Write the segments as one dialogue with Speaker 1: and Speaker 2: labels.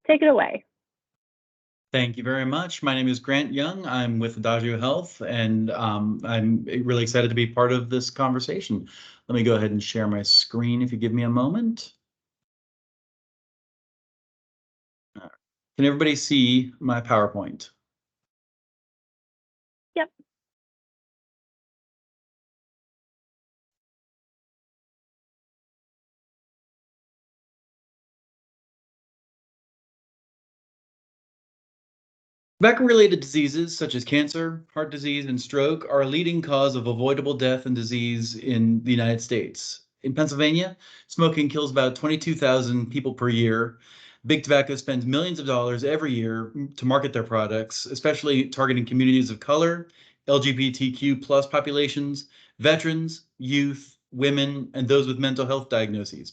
Speaker 1: Take it away.
Speaker 2: Thank you very much. My name is Grant Young. I'm with Adagio Health, and I'm really excited to be part of this conversation. Let me go ahead and share my screen if you give me a moment. Can everybody see my PowerPoint?
Speaker 1: Yep.
Speaker 2: Tobacco-related diseases such as cancer, heart disease, and stroke are a leading cause of avoidable death and disease in the United States. In Pennsylvania, smoking kills about 22,000 people per year. Big Tobacco spends millions of dollars every year to market their products, especially targeting communities of color, LGBTQ plus populations, veterans, youth, women, and those with mental health diagnoses.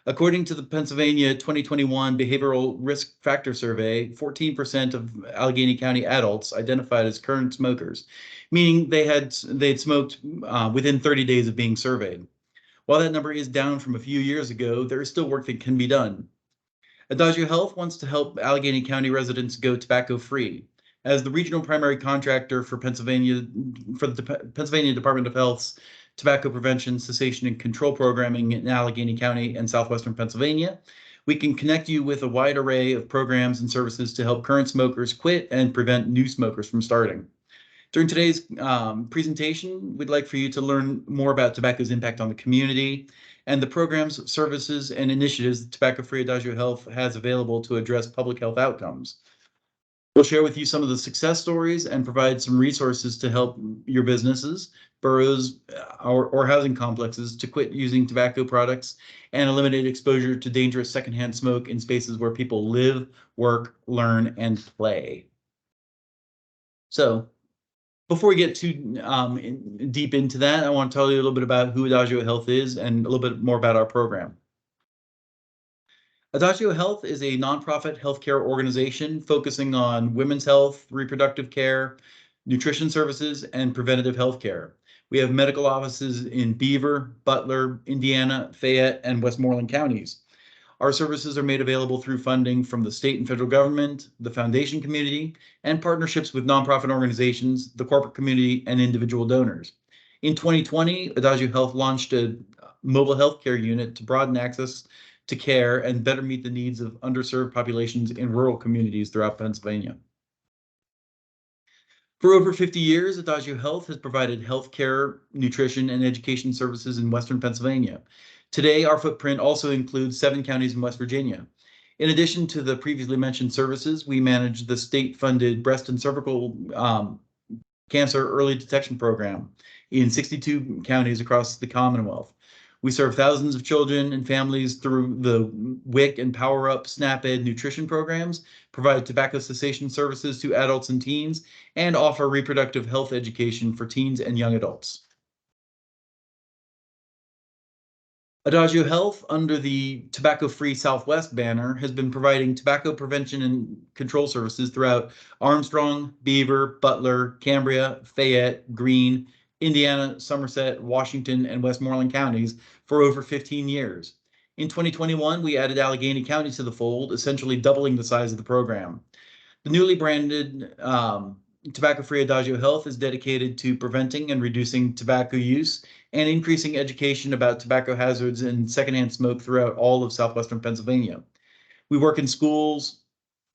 Speaker 2: According to the Pennsylvania 2021 Behavioral Risk Factor Survey, 14% of Allegheny County adults identified as current smokers, meaning they'd smoked within 30 days of being surveyed. While that number is down from a few years ago, there is still work that can be done. Adagio Health wants to help Allegheny County residents go tobacco free. As the regional primary contractor for the Pennsylvania Department of Health's tobacco prevention, cessation, and control programming in Allegheny County and southwestern Pennsylvania, we can connect you with a wide array of programs and services to help current smokers quit and prevent new smokers from starting. During today's presentation, we'd like for you to learn more about tobacco's impact on the community and the programs, services, and initiatives that Tobacco Free Adagio Health has available to address public health outcomes. We'll share with you some of the success stories and provide some resources to help your businesses, boroughs, or housing complexes to quit using tobacco products and eliminate exposure to dangerous secondhand smoke in spaces where people live, work, learn, and play. So, before we get too deep into that, I want to tell you a little bit about who Adagio Health is and a little bit more about our program. Adagio Health is a nonprofit healthcare organization focusing on women's health, reproductive care, nutrition services, and preventative healthcare. We have medical offices in Beaver, Butler, Indiana, Fayette, and Westmoreland counties. Our services are made available through funding from the state and federal government, the foundation community, and partnerships with nonprofit organizations, the corporate community, and individual donors. In 2020, Adagio Health launched a mobile healthcare unit to broaden access to care and better meet the needs of underserved populations in rural communities throughout Pennsylvania. For over 50 years, Adagio Health has provided healthcare, nutrition, and education services in Western Pennsylvania. Today, our footprint also includes 7 counties in West Virginia. In addition to the previously mentioned services, we manage the state-funded breast and cervical cancer early detection program in 62 counties across the Commonwealth. We serve thousands of children and families through the WIC and Power Up SNAP-Ed nutrition programs, provide tobacco cessation services to adults and teens, and offer reproductive health education for teens and young adults. Adagio Health, under the Tobacco Free Southwest banner, has been providing tobacco prevention and control services throughout Armstrong, Beaver, Butler, Cambria, Fayette, Greene, Indiana, Somerset, Washington, and Westmoreland counties for over 15 years. In 2021, we added Allegheny County to the fold, essentially doubling the size of the program. The newly branded Tobacco Free Adagio Health is dedicated to preventing and reducing tobacco use and increasing education about tobacco hazards and secondhand smoke throughout all of southwestern Pennsylvania. We work in schools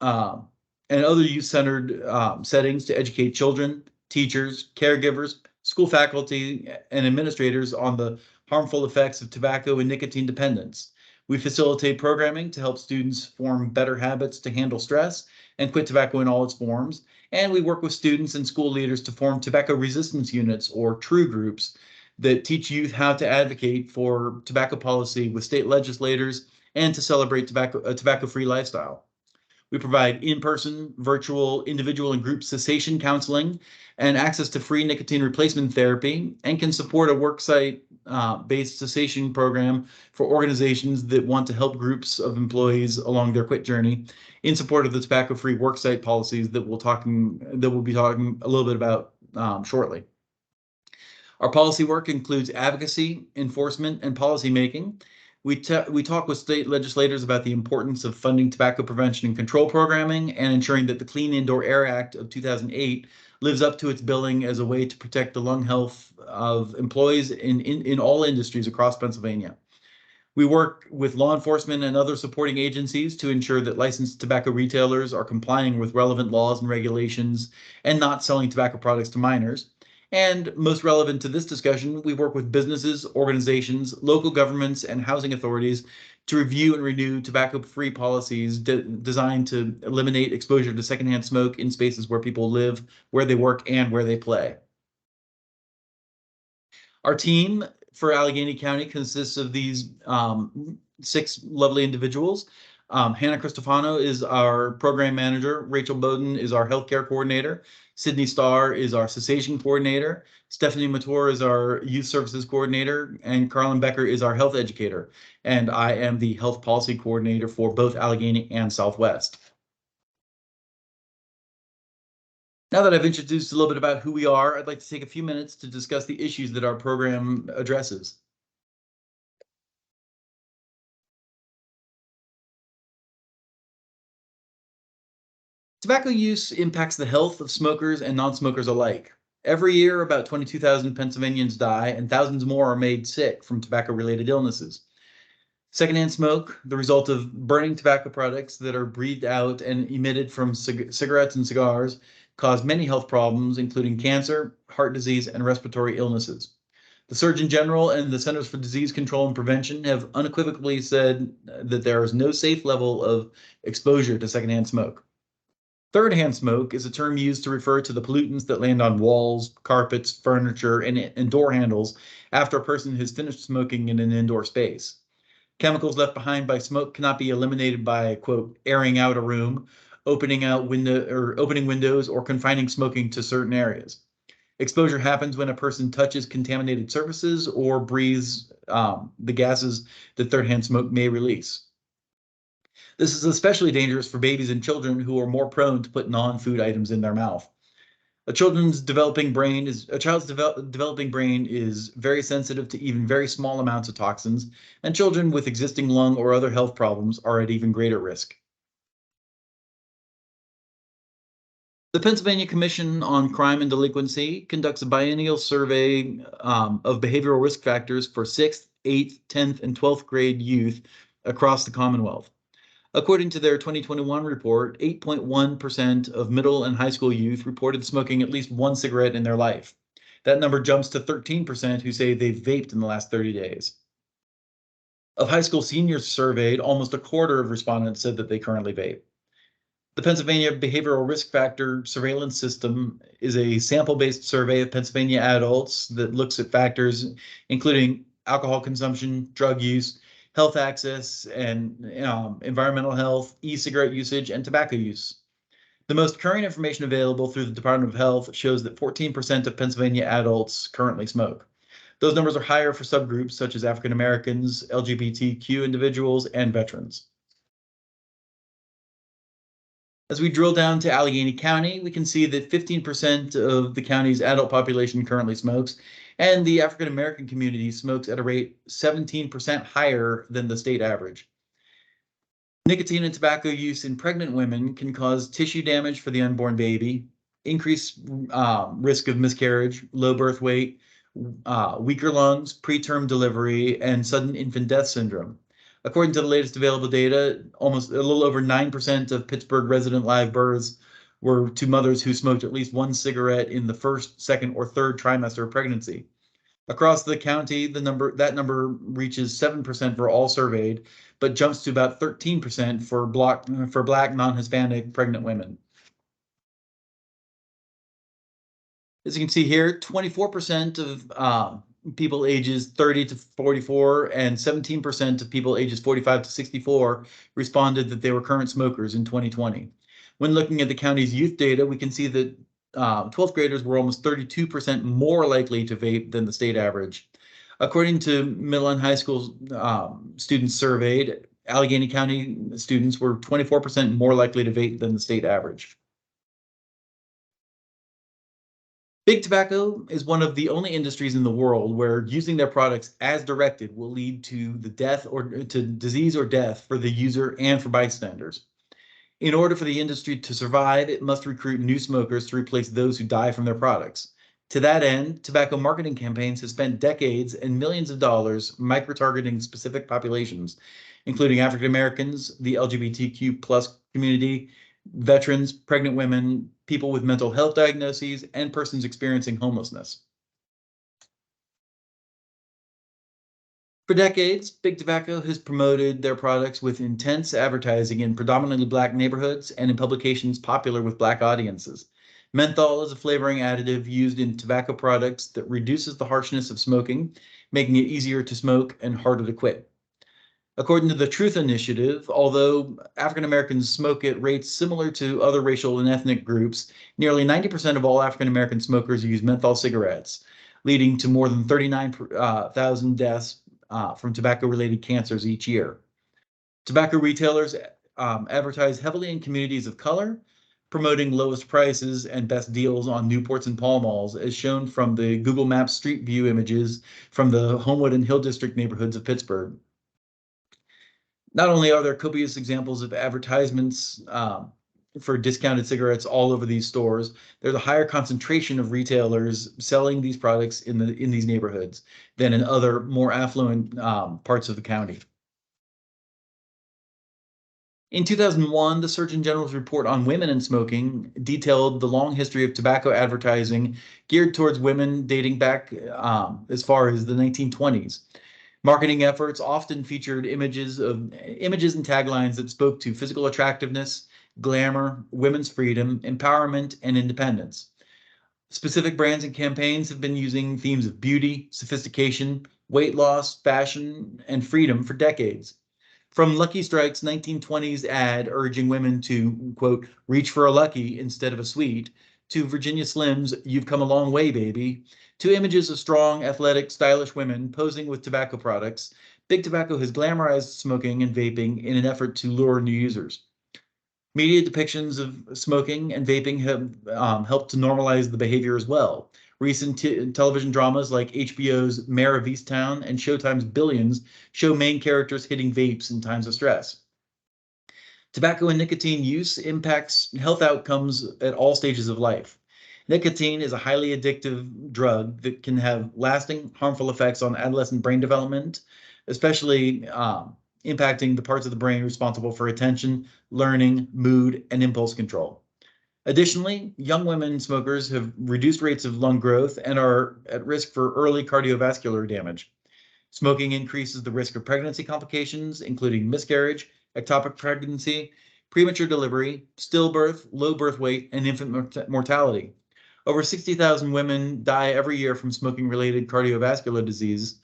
Speaker 2: and other youth-centered settings to educate children, teachers, caregivers, school faculty, and administrators on the harmful effects of tobacco and nicotine dependence. We facilitate programming to help students form better habits to handle stress and quit tobacco in all its forms. And we work with students and school leaders to form tobacco resistance units, or TRUE groups, that teach youth how to advocate for tobacco policy with state legislators and to celebrate a tobacco-free lifestyle. We provide in-person, virtual, individual, and group cessation counseling and access to free nicotine replacement therapy, and can support a worksite-based cessation program for organizations that want to help groups of employees along their quit journey in support of the tobacco-free worksite policies that we'll be talking a little bit about shortly. Our policy work includes advocacy, enforcement, and policy making. We talk with state legislators about the importance of funding tobacco prevention and control programming and ensuring that the Clean Indoor Air Act of 2008 lives up to its billing as a way to protect the lung health of employees in all industries across Pennsylvania. We work with law enforcement and other supporting agencies to ensure that licensed tobacco retailers are complying with relevant laws and regulations and not selling tobacco products to minors. And most relevant to this discussion, we work with businesses, organizations, local governments, and housing authorities to review and renew tobacco-free policies designed to eliminate exposure to secondhand smoke in spaces where people live, where they work, and where they play. Our team for Allegheny County consists of these 6 lovely individuals. Hannah Cristofano is our program manager. Rachel Bowden is our healthcare coordinator. Sydney Starr is our cessation coordinator. Stephanie Mator is our youth services coordinator. And Carlin Becker is our health educator. And I am the health policy coordinator for both Allegheny and Southwest. Now that I've introduced a little bit about who we are, I'd like to take a few minutes to discuss the issues that our program addresses. Tobacco use impacts the health of smokers and non-smokers alike. Every year, about 22,000 Pennsylvanians die, and thousands more are made sick from tobacco-related illnesses. Secondhand smoke, the result of burning tobacco products that are breathed out and emitted from cigarettes and cigars, cause many health problems, including cancer, heart disease, and respiratory illnesses. The Surgeon General and the Centers for Disease Control and Prevention have unequivocally said that there is no safe level of exposure to secondhand smoke. Third-hand smoke is a term used to refer to the pollutants that land on walls, carpets, furniture, and door handles after a person has finished smoking in an indoor space. Chemicals left behind by smoke cannot be eliminated by, quote, airing out a room, opening windows, or confining smoking to certain areas. Exposure happens when a person touches contaminated surfaces or breathes the gases that third-hand smoke may release. This is especially dangerous for babies and children who are more prone to put non-food items in their mouth. A child's developing brain is very sensitive to even very small amounts of toxins, and children with existing lung or other health problems are at even greater risk. The Pennsylvania Commission on Crime and Delinquency conducts a biennial survey of behavioral risk factors for 6th, 8th, 10th, and 12th grade youth across the Commonwealth. According to their 2021 report, 8.1% of middle and high school youth reported smoking at least one cigarette in their life. That number jumps to 13% who say they've vaped in the last 30 days. Of high school seniors surveyed, almost a quarter of respondents said that they currently vape. The Pennsylvania Behavioral Risk Factor Surveillance System is a sample-based survey of Pennsylvania adults that looks at factors including alcohol consumption, drug use, health access, and environmental health, e-cigarette usage, and tobacco use. The most current information available through the Department of Health shows that 14% of Pennsylvania adults currently smoke. Those numbers are higher for subgroups such as African Americans, LGBTQ individuals, and veterans. As we drill down to Allegheny County, we can see that 15% of the county's adult population currently smokes, and the African American community smokes at a rate 17% higher than the state average. Nicotine and tobacco use in pregnant women can cause tissue damage for the unborn baby, increased risk of miscarriage, low birth weight, weaker lungs, preterm delivery, and sudden infant death syndrome. According to the latest available data, almost a little over 9% of Pittsburgh resident live births were to mothers who smoked at least one cigarette in the first, second, or third trimester of pregnancy. Across the county, that number reaches 7% for all surveyed, but jumps to about 13% for Black non-Hispanic pregnant women. As you can see here, 24% of people ages 30 to 44 and 17% of people ages 45 to 64 responded that they were current smokers in 2020. When looking at the county's youth data, we can see that 12th graders were almost 32% more likely to vape than the state average. According to middle and high school students surveyed, Allegheny County students were 24% more likely to vape than the state average. Big tobacco is one of the only industries in the world where using their products as directed will lead to the death or to disease or death for the user and for bystanders. In order for the industry to survive, it must recruit new smokers to replace those who die from their products. To that end, tobacco marketing campaigns have spent decades and millions of dollars micro-targeting specific populations, including African Americans, the LGBTQ plus community, veterans, pregnant women, people with mental health diagnoses, and persons experiencing homelessness. For decades, Big Tobacco has promoted their products with intense advertising in predominantly Black neighborhoods and in publications popular with Black audiences. Menthol is a flavoring additive used in tobacco products that reduces the harshness of smoking, making it easier to smoke and harder to quit. According to the Truth Initiative, although African Americans smoke at rates similar to other racial and ethnic groups, nearly 90% of all African American smokers use menthol cigarettes, leading to more than 39,000 deaths from tobacco-related cancers each year. Tobacco retailers advertise heavily in communities of color, promoting lowest prices and best deals on Newports and Pall Malls, as shown from the Google Maps Street View images from the Homewood and Hill District neighborhoods of Pittsburgh. Not only are there copious examples of advertisements for discounted cigarettes all over these stores, there's a higher concentration of retailers selling these products in these neighborhoods than in other more affluent parts of the county. In 2001, the Surgeon General's report on women and smoking detailed the long history of tobacco advertising geared towards women dating back as far as the 1920s. Marketing efforts often featured images and taglines that spoke to physical attractiveness, glamour, women's freedom, empowerment, and independence. Specific brands and campaigns have been using themes of beauty, sophistication, weight loss, fashion, and freedom for decades. From Lucky Strike's 1920s ad urging women to, quote, reach for a Lucky instead of a sweet, to Virginia Slim's You've Come a Long Way, Baby, to images of strong, athletic, stylish women posing with tobacco products, Big Tobacco has glamorized smoking and vaping in an effort to lure new users. Media depictions of smoking and vaping have helped to normalize the behavior as well. Recent television dramas like HBO's Mayor of Easttown and Showtime's Billions show main characters hitting vapes in times of stress. Tobacco and nicotine use impacts health outcomes at all stages of life. Nicotine is a highly addictive drug that can have lasting harmful effects on adolescent brain development, especially impacting the parts of the brain responsible for attention, learning, mood, and impulse control. Additionally, young women smokers have reduced rates of lung growth and are at risk for early cardiovascular damage. Smoking increases the risk of pregnancy complications, including miscarriage, ectopic pregnancy, premature delivery, stillbirth, low birth weight, and infant mortality. Over 60,000 women die every year from smoking-related cardiovascular disease,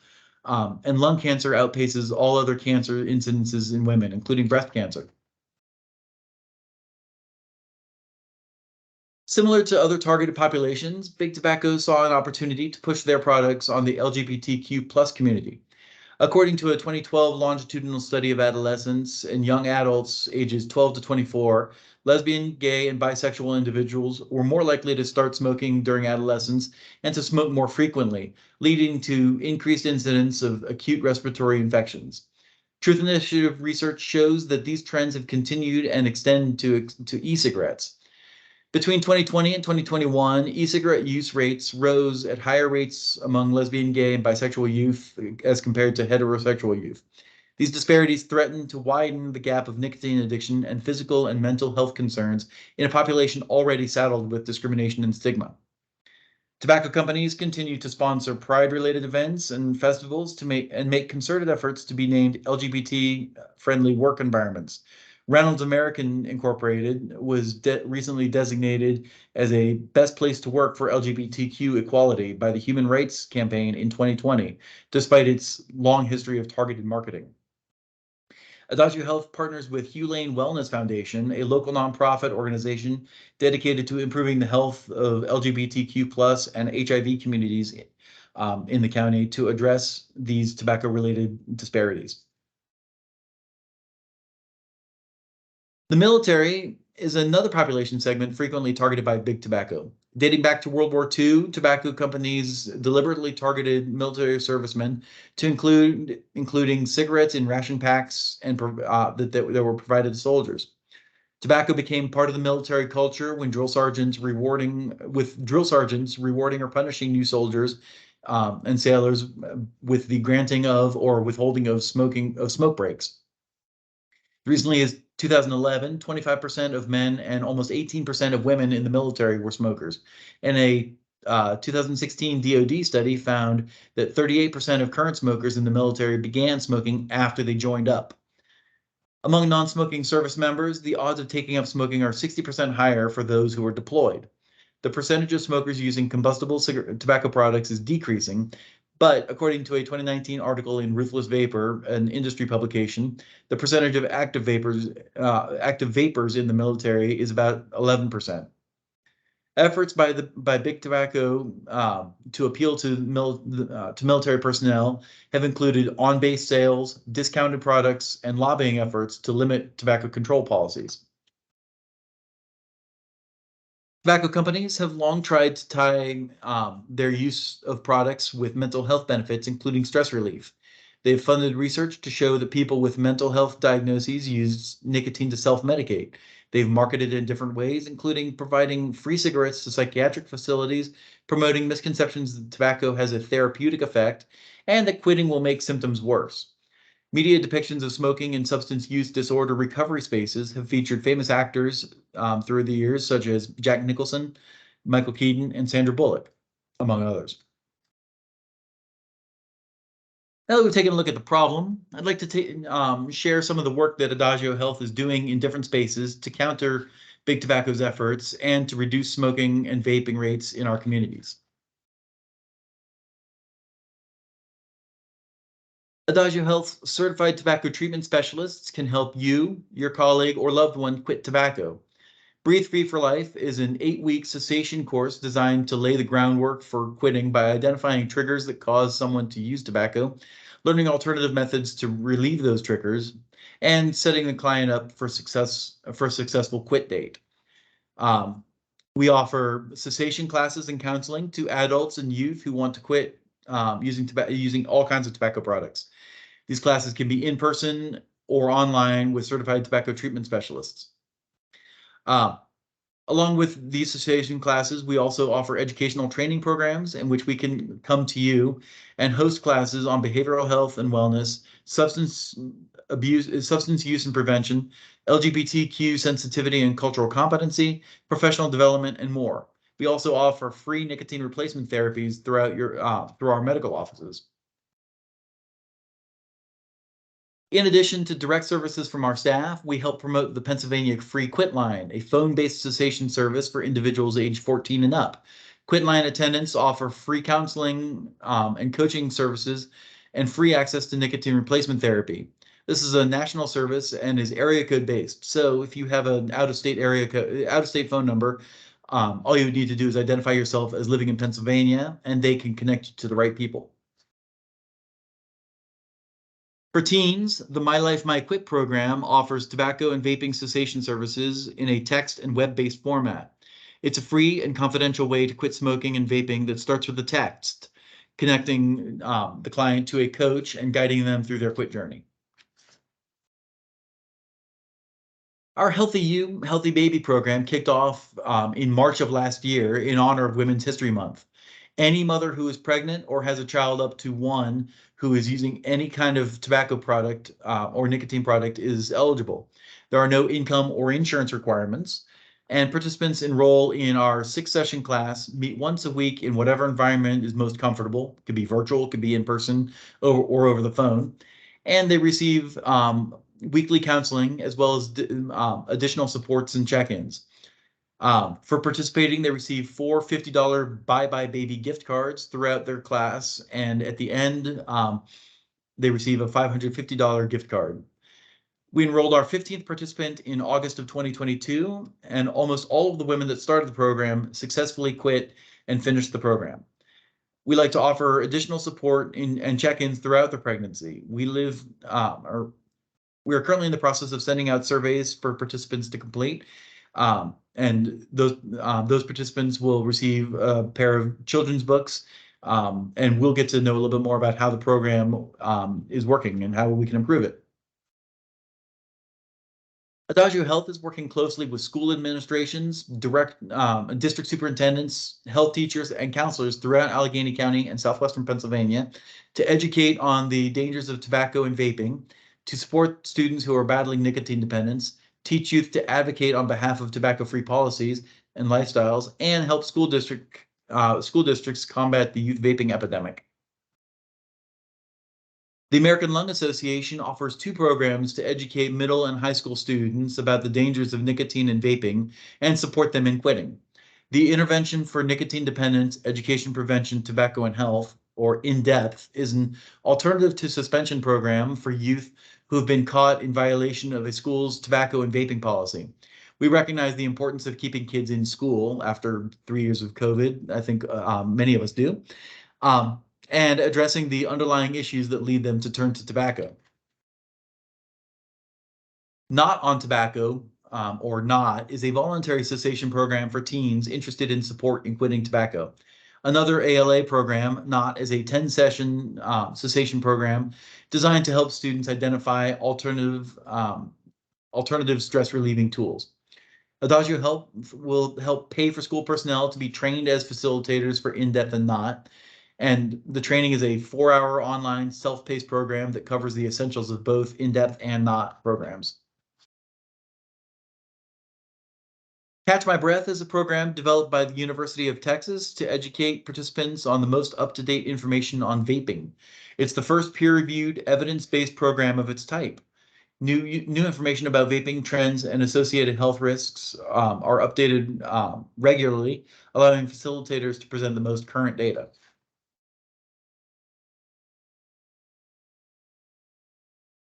Speaker 2: and lung cancer outpaces all other cancer incidences in women, including breast cancer. Similar to other targeted populations, Big Tobacco saw an opportunity to push their products on the LGBTQ plus community. According to a 2012 longitudinal study of adolescents and young adults ages 12 to 24, lesbian, gay, and bisexual individuals were more likely to start smoking during adolescence and to smoke more frequently, leading to increased incidence of acute respiratory infections. Truth Initiative research shows that these trends have continued and extend to e-cigarettes. Between 2020 and 2021, e-cigarette use rates rose at higher rates among lesbian, gay, and bisexual youth as compared to heterosexual youth. These disparities threaten to widen the gap of nicotine addiction and physical and mental health concerns in a population already saddled with discrimination and stigma. Tobacco companies continue to sponsor pride-related events and festivals to make concerted efforts to be named LGBT-friendly work environments. Reynolds American Incorporated was recently designated as a best place to work for LGBTQ equality by the Human Rights Campaign in 2020, despite its long history of targeted marketing. Adagio Health partners with Hugh Lane Wellness Foundation, a local nonprofit organization dedicated to improving the health of LGBTQ plus and HIV communities in the county to address these tobacco-related disparities. The military is another population segment frequently targeted by big tobacco. Dating back to World War II, tobacco companies deliberately targeted military servicemen to including cigarettes in ration packs and that were provided to soldiers. Tobacco became part of the military culture when drill sergeants rewarding or punishing new soldiers and sailors with the granting of or withholding of smoke breaks. Recently as 2011, 25% of men and almost 18% of women in the military were smokers. And a 2016 DoD study found that 38% of current smokers in the military began smoking after they joined up. Among non-smoking service members, the odds of taking up smoking are 60% higher for those who are deployed. The percentage of smokers using combustible tobacco products is decreasing, but according to a 2019 article in Ruthless Vapor, an industry publication, the percentage of active vapors in the military is about 11%. Efforts by big tobacco to appeal to military personnel have included on-base sales, discounted products, and lobbying efforts to limit tobacco control policies. Tobacco companies have long tried to tie their use of products with mental health benefits, including stress relief. They've funded research to show that people with mental health diagnoses use nicotine to self-medicate. They've marketed in different ways, including providing free cigarettes to psychiatric facilities, promoting misconceptions that tobacco has a therapeutic effect, and that quitting will make symptoms worse. Media depictions of smoking and substance use disorder recovery spaces have featured famous actors through the years, such as Jack Nicholson, Michael Keaton, and Sandra Bullock, among others. Now that we've taken a look at the problem, I'd like to share some of the work that Adagio Health is doing in different spaces to counter big tobacco's efforts and to reduce smoking and vaping rates in our communities. Adagio Health's certified tobacco treatment specialists can help you, your colleague, or loved one quit tobacco. Breathe Free for Life is an 8-week cessation course designed to lay the groundwork for quitting by identifying triggers that cause someone to use tobacco, learning alternative methods to relieve those triggers, and setting the client up for a successful quit date. We offer cessation classes and counseling to adults and youth who want to quit using all kinds of tobacco products. These classes can be in person or online with certified tobacco treatment specialists. Along with these cessation classes, we also offer educational training programs in which we can come to you and host classes on behavioral health and wellness, substance use and prevention, LGBTQ sensitivity and cultural competency, professional development, and more. We also offer free nicotine replacement therapies through our medical offices. In addition to direct services from our staff, we help promote the Pennsylvania Free Quit Line, a phone-based cessation service for individuals aged 14 and up. Quit Line attendants offer free counseling and coaching services and free access to nicotine replacement therapy. This is a national service and is area code based. So if you have an out-of-state phone number, all you need to do is identify yourself as living in Pennsylvania, and they can connect you to the right people. For teens, the My Life, My Quit program offers tobacco and vaping cessation services in a text and web-based format. It's a free and confidential way to quit smoking and vaping that starts with a text, connecting the client to a coach and guiding them through their quit journey. Our Healthy You, Healthy Baby program kicked off in March of last year in honor of Women's History Month. Any mother who is pregnant or has a child up to 1 who is using any kind of tobacco product or nicotine product is eligible. There are no income or insurance requirements, and participants enroll in our 6-session class, meet once a week in whatever environment is most comfortable. It could be virtual, it could be in person or over the phone, and they receive weekly counseling as well as additional supports and check-ins. For participating, they receive 4 $50 Bye Bye Baby gift cards throughout their class, and at the end, they receive a $550 gift card. We enrolled our 15th participant in August of 2022, and almost all of the women that started the program successfully quit and finished the program. We like to offer additional support and check-ins throughout the pregnancy. We are currently in the process of sending out surveys for participants to complete. And those participants will receive a pair of children's books, and we'll get to know a little bit more about how the program is working and how we can improve it. Adagio Health is working closely with school administrations, district superintendents, health teachers, and counselors throughout Allegheny County and southwestern Pennsylvania to educate on the dangers of tobacco and vaping, to support students who are battling nicotine dependence, teach youth to advocate on behalf of tobacco-free policies and lifestyles, and help school districts combat the youth vaping epidemic. The American Lung Association offers 2 programs to educate middle and high school students about the dangers of nicotine and vaping and support them in quitting. The Intervention for Nicotine Dependence, Education Prevention, Tobacco and Health, or In-Depth, is an alternative to suspension program for youth who have been caught in violation of a school's tobacco and vaping policy. We recognize the importance of keeping kids in school after 3 years of COVID. I think many of us do. And addressing the underlying issues that lead them to turn to tobacco. Not on Tobacco, or NOT, is a voluntary cessation program for teens interested in support in quitting tobacco. Another ALA program, NOT, is a 10-session cessation program designed to help students identify alternative stress relieving tools. Adagio Health will help pay for school personnel to be trained as facilitators for In-Depth and NOT. And the training is a 4-hour online self-paced program that covers the essentials of both In-Depth and NOT programs. Catch My Breath is a program developed by the University of Texas to educate participants on the most up-to-date information on vaping. It's the first peer-reviewed, evidence-based program of its type. New information about vaping trends and associated health risks are updated regularly, allowing facilitators to present the most current data.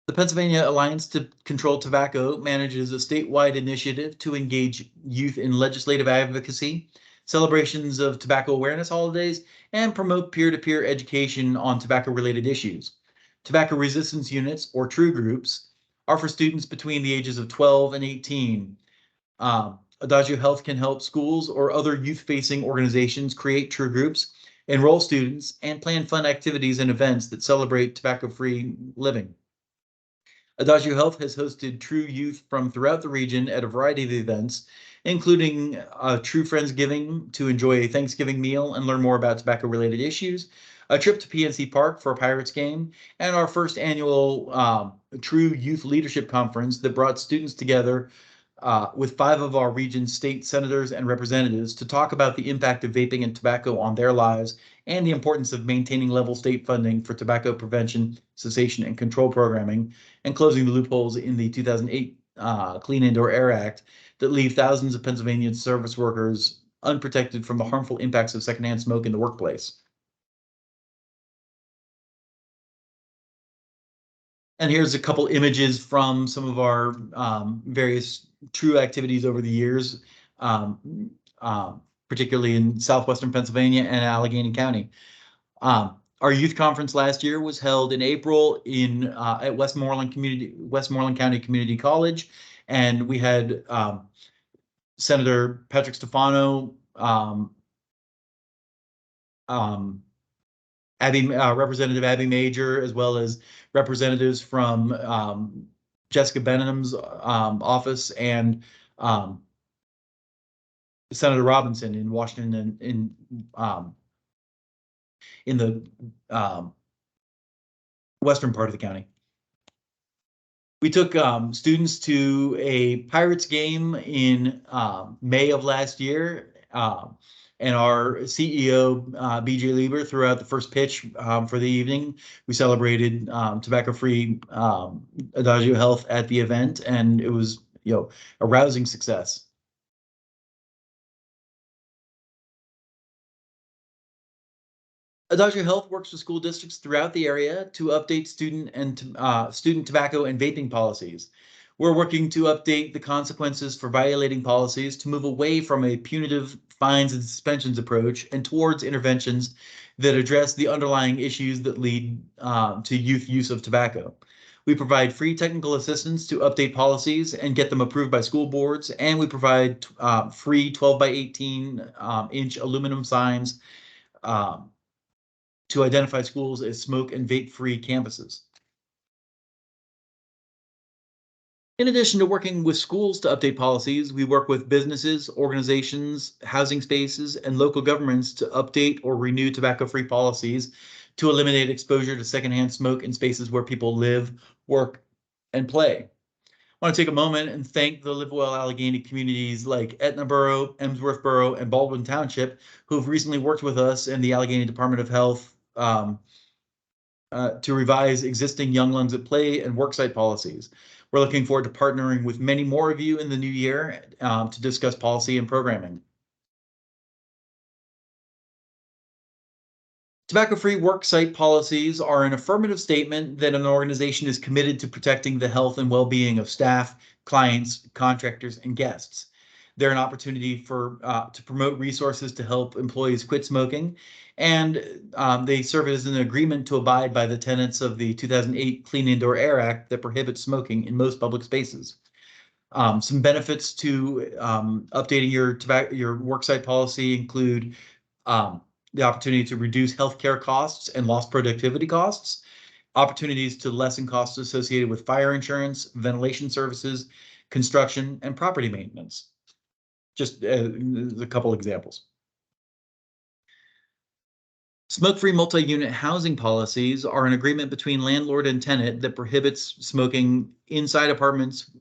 Speaker 2: The Pennsylvania Alliance to Control Tobacco manages a statewide initiative to engage youth in legislative advocacy, celebrations of tobacco awareness holidays, and promote peer-to-peer education on tobacco-related issues. Tobacco resistance units, or TRUE groups, are for students between the ages of 12 and 18. Adagio Health can help schools or other youth-facing organizations create TRUE groups, enroll students, and plan fun activities and events that celebrate tobacco-free living. Adagio Health has hosted True Youth from throughout the region at a variety of events, including True Friendsgiving to enjoy a Thanksgiving meal and learn more about tobacco-related issues, a trip to PNC Park for a Pirates game, and our first annual True Youth Leadership Conference that brought students together with 5 of our region's state senators and representatives to talk about the impact of vaping and tobacco on their lives and the importance of maintaining level state funding for tobacco prevention, cessation, and control programming, and closing the loopholes in the 2008 Clean Indoor Air Act that leave thousands of Pennsylvania service workers unprotected from the harmful impacts of secondhand smoke in the workplace. And here's a couple images from some of our various True activities over the years, particularly in southwestern Pennsylvania and Allegheny County. Our youth conference last year was held in April at Westmoreland County Community College, and we had Senator Patrick Stefano, Representative Abby Major, as well as representatives from Jessica Benham's office and Senator Robinson in Washington in the western part of the county. We took students to a Pirates game in May of last year, and our CEO, BJ Lieber, threw out the first pitch for the evening. We celebrated tobacco-free Adagio Health at the event, and it was, a rousing success. Adagio Health works with school districts throughout the area to update student tobacco and vaping policies. We're working to update the consequences for violating policies to move away from a punitive fines and suspensions approach and towards interventions that address the underlying issues that lead to youth use of tobacco. We provide free technical assistance to update policies and get them approved by school boards, and we provide free 12 by 18 inch aluminum signs um, to identify schools as smoke and vape-free campuses. In addition to working with schools to update policies, we work with businesses, organizations, housing spaces, and local governments to update or renew tobacco-free policies to eliminate exposure to secondhand smoke in spaces where people live, work, and play. I want to take a moment and thank the Live Well Allegheny communities like Etna Borough, Emsworth Borough, and Baldwin Township, who have recently worked with us and the Allegheny Department of Health to revise existing Young Lungs at Play and worksite policies. We're looking forward to partnering with many more of you in the new year to discuss policy and programming. Tobacco-free worksite policies are an affirmative statement that an organization is committed to protecting the health and well-being of staff, clients, contractors, and guests. They're an opportunity for to promote resources to help employees quit smoking, and they serve as an agreement to abide by the tenets of the 2008 Clean Indoor Air Act that prohibits smoking in most public spaces. Some benefits to updating your worksite policy include the opportunity to reduce healthcare costs and lost productivity costs, opportunities to lessen costs associated with fire insurance, ventilation services, construction, and property maintenance. Just a couple examples. Smoke-free multi-unit housing policies are an agreement between landlord and tenant that prohibits smoking inside apartments,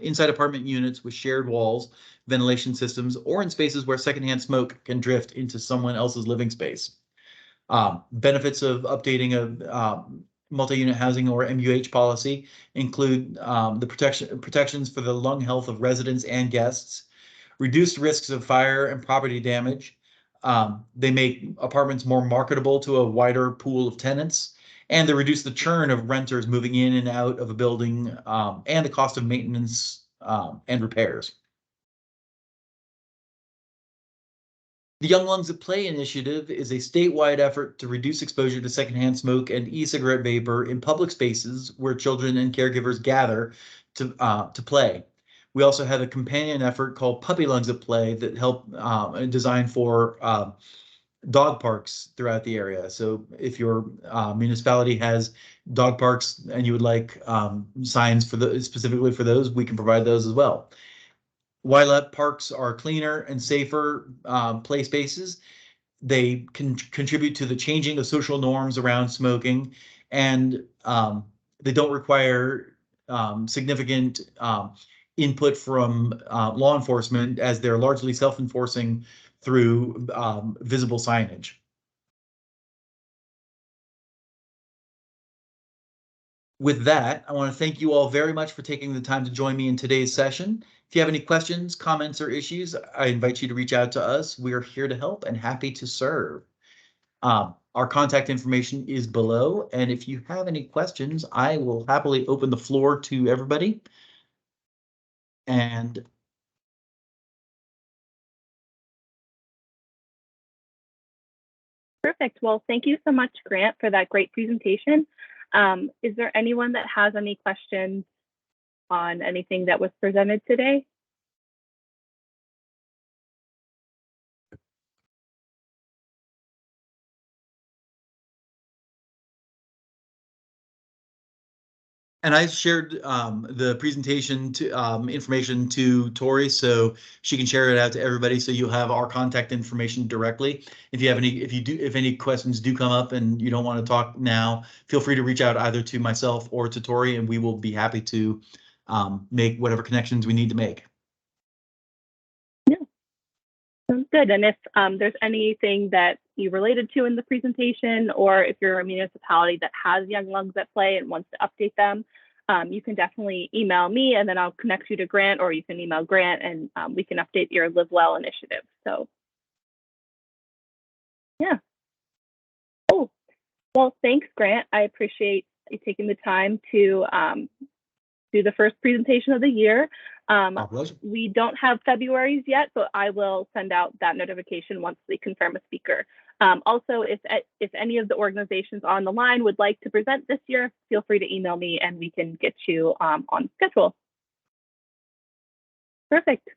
Speaker 2: inside apartment units with shared walls, ventilation systems, or in spaces where secondhand smoke can drift into someone else's living space. Benefits of updating a multi-unit housing or MUH policy include the protections for the lung health of residents and guests, reduced risks of fire and property damage. They make apartments more marketable to a wider pool of tenants, and they reduce the churn of renters moving in and out of a building and the cost of maintenance and repairs. The Young Lungs at Play initiative is a statewide effort to reduce exposure to secondhand smoke and e-cigarette vapor in public spaces where children and caregivers gather to play. We also have a companion effort called Puppy Lungs at Play that help designed for dog parks throughout the area. So if your municipality has dog parks and you would like signs for specifically for those, we can provide those as well. Wildlife parks are cleaner and safer play spaces. They can contribute to the changing of social norms around smoking, and they don't require significant input from law enforcement, as they're largely self-enforcing through visible signage. With that, I want to thank you all very much for taking the time to join me in today's session. If you have any questions, comments, or issues, I invite you to reach out to us. We are here to help and happy to serve. Our contact information is below, and if you have any questions, I will happily open the floor to everybody. And
Speaker 1: perfect. Well, thank you so much, Grant, for that great presentation. Is there anyone that has any questions on anything that was presented today?
Speaker 2: And I shared the presentation to information to Tori, so she can share it out to everybody. So you'll have our contact information directly. If you have any, if any questions do come up and you don't want to talk now, feel free to reach out either to myself or to Tori, and we will be happy to make whatever connections we need to make.
Speaker 1: Yeah, sounds good. And if there's anything that you related to in the presentation, or if you're a municipality that has Young Lungs at Play and wants to update them, you can definitely email me, and then I'll connect you to Grant, or you can email Grant, and we can update your Live Well initiative. So yeah. Oh, well, thanks, Grant. I appreciate you taking the time to do the first presentation of the year. We don't have February's yet, so I will send out that notification once we confirm a speaker. Also, if any of the organizations on the line would like to present this year, feel free to email me and we can get you on schedule. Perfect.